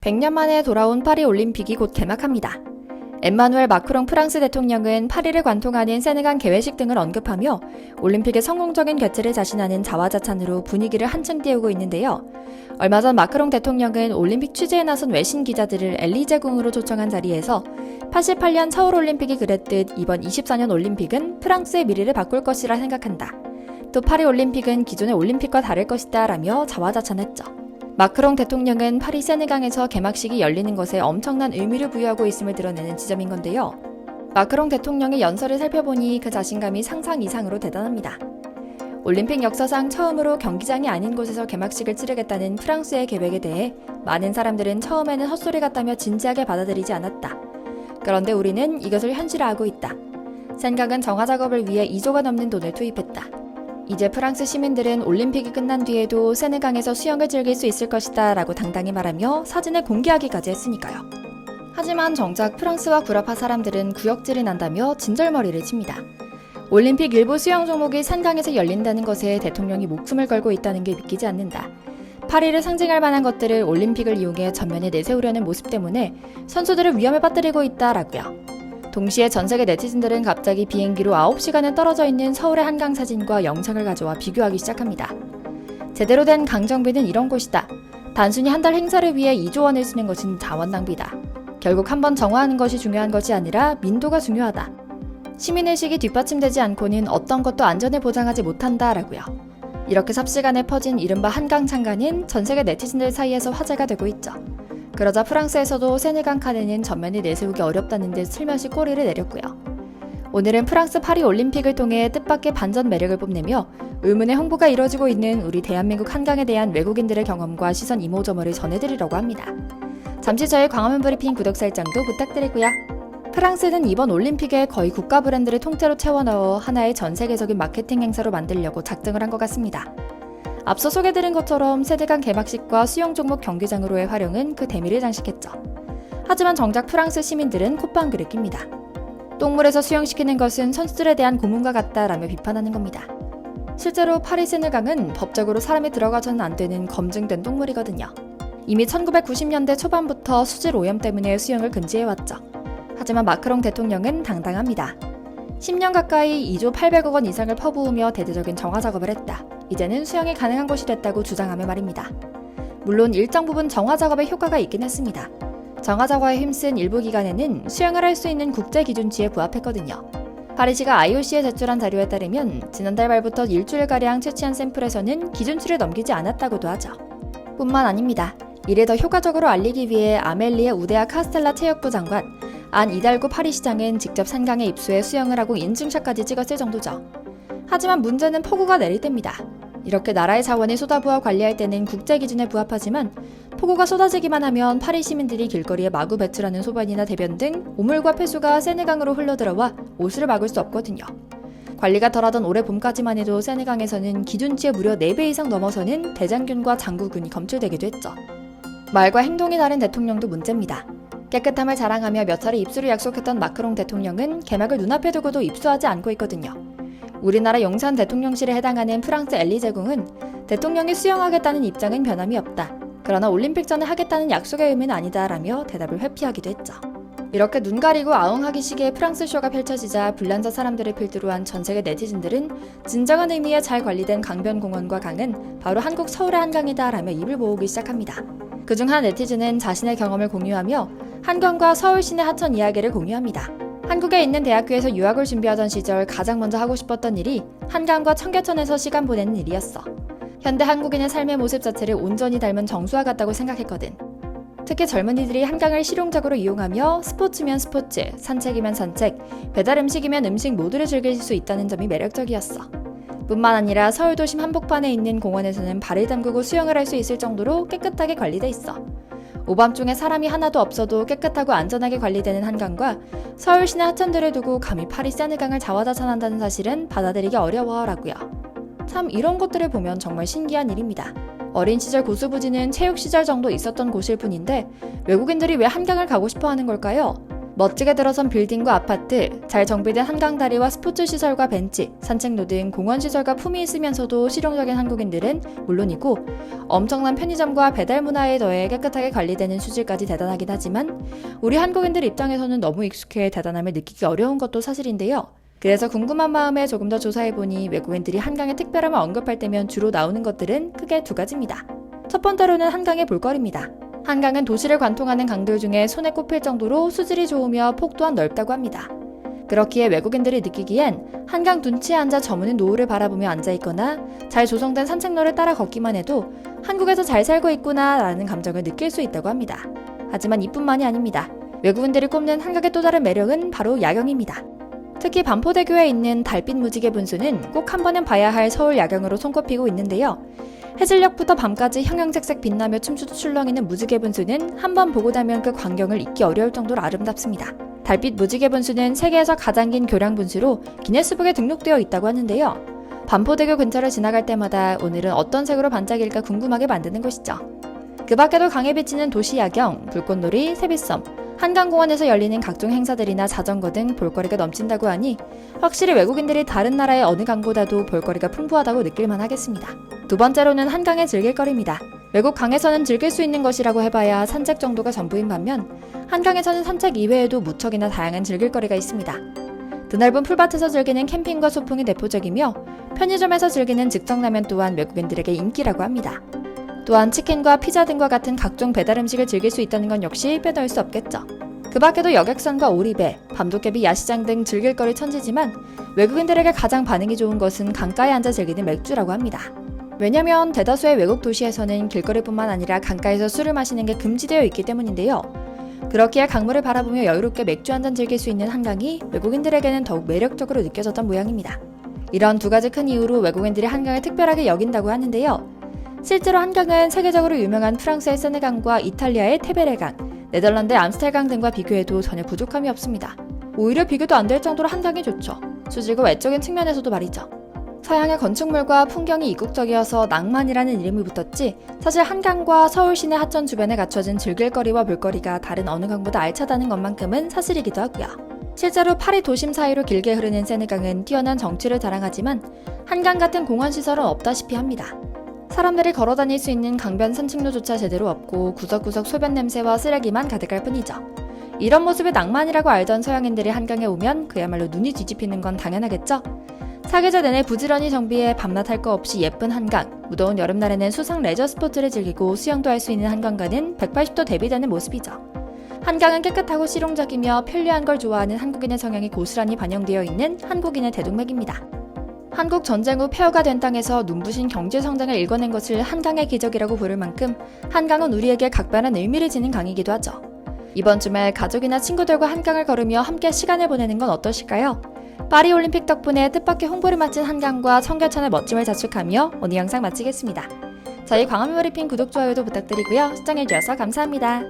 100년 만에 돌아온 파리 올림픽이 곧 개막합니다. 엠마누엘 마크롱 프랑스 대통령은 파리를 관통하는 세네강 개회식 등을 언급하며 올림픽의 성공적인 개최를 자신하는 자화자찬으로 분위기를 한층 띄우고 있는데요. 얼마 전 마크롱 대통령은 올림픽 취재에 나선 외신 기자들을 엘리제궁으로 초청한 자리에서 88년 서울올림픽이 그랬듯 이번 24년 올림픽은 프랑스의 미래를 바꿀 것이라 생각한다. 또 파리 올림픽은 기존의 올림픽과 다를 것이다 라며 자화자찬했죠. 마크롱 대통령은 파리 세네강에서 개막식이 열리는 것에 엄청난 의미를 부여하고 있음을 드러내는 지점인 건데요. 마크롱 대통령의 연설을 살펴보니 그 자신감이 상상 이상으로 대단합니다. 올림픽 역사상 처음으로 경기장이 아닌 곳에서 개막식을 치르겠다는 프랑스의 계획에 대해 많은 사람들은 처음에는 헛소리 같다며 진지하게 받아들이지 않았다. 그런데 우리는 이것을 현실화하고 있다. 세네강은 정화 작업을 위해 2조가 넘는 돈을 투입했다. 이제 프랑스 시민들은 올림픽이 끝난 뒤에도 세네강에서 수영을 즐길 수 있을 것이다 라고 당당히 말하며 사진을 공개하기까지 했으니까요. 하지만 정작 프랑스와 구라파 사람들은 구역질이 난다며 진절머리를 칩니다. 올림픽 일부 수영 종목이 산강에서 열린다는 것에 대통령이 목숨을 걸고 있다는 게 믿기지 않는다. 파리를 상징할 만한 것들을 올림픽을 이용해 전면에 내세우려는 모습 때문에 선수들을 위험에 빠뜨리고 있다라고요. 동시에 전세계 네티즌들은 갑자기 비행기로 9시간은 떨어져 있는 서울의 한강 사진과 영상을 가져와 비교하기 시작합니다. 제대로 된 강정비는 이런 곳이다. 단순히 한 달 행사를 위해 2조 원을 쓰는 것은 자원 낭비다. 결국 한번 정화하는 것이 중요한 것이 아니라 민도가 중요하다. 시민의식이 뒷받침되지 않고는 어떤 것도 안전을 보장하지 못한다라고요. 이렇게 삽시간에 퍼진 이른바 한강 창가는 전세계 네티즌들 사이에서 화제가 되고 있죠. 그러자 프랑스에서도 세네강 칸에는 전면에 내세우기 어렵다는 듯 슬며시 꼬리를 내렸고요. 오늘은 프랑스 파리 올림픽을 통해 뜻밖의 반전 매력을 뽐내며 의문의 홍보가 이뤄지고 있는 우리 대한민국 한강에 대한 외국인들의 경험과 시선 이모저모를 전해드리려고 합니다. 잠시 저희 광화문 브리핑 구독 설정도 부탁드리고요. 프랑스는 이번 올림픽에 거의 국가 브랜드를 통째로 채워 넣어 하나의 전 세계적인 마케팅 행사로 만들려고 작정을 한 것 같습니다. 앞서 소개드린 것처럼 세네강 개막식과 수영 종목 경기장으로의 활용은 그 대미를 장식했죠. 하지만 정작 프랑스 시민들은 콧방귀를 낍니다. 똥물에서 수영시키는 것은 선수들에 대한 고문과 같다라며 비판하는 겁니다. 실제로 파리 세네강은 법적으로 사람이 들어가서는 안 되는 검증된 똥물이거든요. 이미 1990년대 초반부터 수질 오염 때문에 수영을 금지해왔죠. 하지만 마크롱 대통령은 당당합니다. 10년 가까이 2조 800억 원 이상을 퍼부으며 대대적인 정화 작업을 했다. 이제는 수영이 가능한 곳이 됐다고 주장하며 말입니다. 물론 일정 부분 정화 작업에 효과가 있긴 했습니다. 정화 작업에 힘쓴 일부 기관에는 수영을 할 수 있는 국제 기준치에 부합했거든요. 파리시가 IOC에 제출한 자료에 따르면 지난달 말부터 일주일가량 채취한 샘플에서는 기준치를 넘기지 않았다고도 하죠. 뿐만 아닙니다. 이를 더 효과적으로 알리기 위해 아멜리에 우데아 카스텔라 체육부 장관, 안 이달고 파리시장은 직접 산강에 입수해 수영을 하고 인증샷까지 찍었을 정도죠. 하지만 문제는 폭우가 내릴 때입니다. 이렇게 나라의 자원을 쏟아부어 관리할 때는 국제 기준에 부합하지만 폭우가 쏟아지기만 하면 파리 시민들이 길거리에 마구 배출하는 소변이나 대변 등 오물과 폐수가 세네강으로 흘러들어와 오수를 막을 수 없거든요. 관리가 덜하던 올해 봄까지만 해도 세네강에서는 기준치의 무려 4배 이상 넘어서는 대장균과 장구균이 검출되기도 했죠. 말과 행동이 다른 대통령도 문제입니다. 깨끗함을 자랑하며 몇 차례 입수를 약속했던 마크롱 대통령은 개막을 눈앞에 두고도 입수하지 않고 있거든요. 우리나라 용산 대통령실에 해당하는 프랑스 엘리제궁은 대통령이 수영하겠다는 입장은 변함이 없다. 그러나 올림픽 전에 하겠다는 약속의 의미는 아니다라며 대답을 회피하기도 했죠. 이렇게 눈 가리고 아웅하기 식의 프랑스 쇼가 펼쳐지자 불란서 사람들을 필두로 한 전세계 네티즌들은 진정한 의미의 잘 관리된 강변공원과 강은 바로 한국 서울의 한강이다라며 입을 모으기 시작합니다. 그중 한 네티즌은 자신의 경험을 공유하며 한강과 서울 시내 하천 이야기를 공유합니다. 한국에 있는 대학교에서 유학을 준비하던 시절 가장 먼저 하고 싶었던 일이 한강과 청계천에서 시간 보내는 일이었어. 현대 한국인의 삶의 모습 자체를 온전히 닮은 정수와 같다고 생각했거든. 특히 젊은이들이 한강을 실용적으로 이용하며 스포츠면 스포츠, 산책이면 산책, 배달 음식이면 음식 모두를 즐길 수 있다는 점이 매력적이었어. 뿐만 아니라 서울 도심 한복판에 있는 공원에서는 발을 담그고 수영을 할 수 있을 정도로 깨끗하게 관리돼 있어. 오밤중에 사람이 하나도 없어도 깨끗하고 안전하게 관리되는 한강과 서울 시내 하천들을 두고 감히 파리 세네강을 자화자찬한다는 사실은 받아들이기 어려워라고요. 참 이런 것들을 보면 정말 신기한 일입니다. 어린 시절 고수부지는 체육 시절 정도 있었던 곳일 뿐인데 외국인들이 왜 한강을 가고 싶어 하는 걸까요? 멋지게 들어선 빌딩과 아파트, 잘 정비된 한강다리와 스포츠시설과 벤치, 산책로 등 공원시설과 품이 있으면서도 실용적인 한국인들은 물론이고 엄청난 편의점과 배달 문화에 더해 깨끗하게 관리되는 수질까지 대단하긴 하지만 우리 한국인들 입장에서는 너무 익숙해 대단함을 느끼기 어려운 것도 사실인데요. 그래서 궁금한 마음에 조금 더 조사해보니 외국인들이 한강의 특별함을 언급할 때면 주로 나오는 것들은 크게 두 가지입니다. 첫 번째로는 한강의 볼거리입니다. 한강은 도시를 관통하는 강들 중에 손에 꼽힐 정도로 수질이 좋으며 폭 또한 넓다고 합니다. 그렇기에 외국인들이 느끼기엔 한강 둔치에 앉아 저무는 노을을 바라보며 앉아있거나 잘 조성된 산책로를 따라 걷기만 해도 한국에서 잘 살고 있구나 라는 감정을 느낄 수 있다고 합니다. 하지만 이뿐만이 아닙니다. 외국인들이 꼽는 한강의 또 다른 매력은 바로 야경입니다. 특히 반포대교에 있는 달빛 무지개 분수는 꼭 한 번은 봐야 할 서울 야경으로 손꼽히고 있는데요. 해질녘부터 밤까지 형형색색 빛나며 춤추듯 출렁이는 무지개 분수는 한 번 보고 나면 그 광경을 잊기 어려울 정도로 아름답습니다. 달빛 무지개 분수는 세계에서 가장 긴 교량 분수로 기네스북에 등록되어 있다고 하는데요. 반포대교 근처를 지나갈 때마다 오늘은 어떤 색으로 반짝일까 궁금하게 만드는 것이죠. 그 밖에도 강에 비치는 도시 야경, 불꽃놀이, 세빛섬, 한강공원에서 열리는 각종 행사들이나 자전거 등 볼거리가 넘친다고 하니 확실히 외국인들이 다른 나라의 어느 강보다도 볼거리가 풍부하다고 느낄만 하겠습니다. 두 번째로는 한강의 즐길거리입니다. 외국 강에서는 즐길 수 있는 것이라고 해봐야 산책 정도가 전부인 반면 한강에서는 산책 이외에도 무척이나 다양한 즐길거리가 있습니다. 드넓은 풀밭에서 즐기는 캠핑과 소풍이 대표적이며 편의점에서 즐기는 즉석라면 또한 외국인들에게 인기라고 합니다. 또한 치킨과 피자 등과 같은 각종 배달 음식을 즐길 수 있다는 건 역시 빼놓을 수 없겠죠. 그 밖에도 여객선과 오리배, 밤도깨비 야시장 등 즐길거리 천지지만 외국인들에게 가장 반응이 좋은 것은 강가에 앉아 즐기는 맥주라고 합니다. 왜냐면 대다수의 외국 도시에서는 길거리뿐만 아니라 강가에서 술을 마시는 게 금지되어 있기 때문인데요. 그렇기에 강물을 바라보며 여유롭게 맥주 한잔 즐길 수 있는 한강이 외국인들에게는 더욱 매력적으로 느껴졌던 모양입니다. 이런 두 가지 큰 이유로 외국인들이 한강을 특별하게 여긴다고 하는데요. 실제로 한강은 세계적으로 유명한 프랑스의 세네강과 이탈리아의 테베레강, 네덜란드의 암스텔강 등과 비교해도 전혀 부족함이 없습니다. 오히려 비교도 안 될 정도로 한강이 좋죠. 수질과 외적인 측면에서도 말이죠. 서양의 건축물과 풍경이 이국적이어서 낭만이라는 이름이 붙었지 사실 한강과 서울 시내 하천 주변에 갖춰진 즐길거리와 볼거리가 다른 어느 강보다 알차다는 것만큼은 사실이기도 하고요. 실제로 파리 도심 사이로 길게 흐르는 세네강은 뛰어난 정취를 자랑하지만 한강 같은 공원시설은 없다시피 합니다. 사람들이 걸어다닐 수 있는 강변 산책로조차 제대로 없고 구석구석 소변 냄새와 쓰레기만 가득할 뿐이죠. 이런 모습을 낭만이라고 알던 서양인들이 한강에 오면 그야말로 눈이 뒤집히는 건 당연하겠죠? 사계절 내내 부지런히 정비해 밤낮 할 거 없이 예쁜 한강, 무더운 여름날에는 수상 레저 스포츠를 즐기고 수영도 할 수 있는 한강과는 180도 대비되는 모습이죠. 한강은 깨끗하고 실용적이며 편리한 걸 좋아하는 한국인의 성향이 고스란히 반영되어 있는 한국인의 대동맥입니다. 한국 전쟁 후 폐허가 된 땅에서 눈부신 경제 성장을 일궈낸 것을 한강의 기적이라고 부를 만큼 한강은 우리에게 각별한 의미를 지닌 강이기도 하죠. 이번 주말 가족이나 친구들과 한강을 걸으며 함께 시간을 보내는 건 어떠실까요? 파리올림픽 덕분에 뜻밖의 홍보를 마친 한강과 청계천의 멋짐을 자축하며 오늘 영상 마치겠습니다. 저희 광화문브리핑 구독, 좋아요도 부탁드리고요. 시청해주셔서 감사합니다.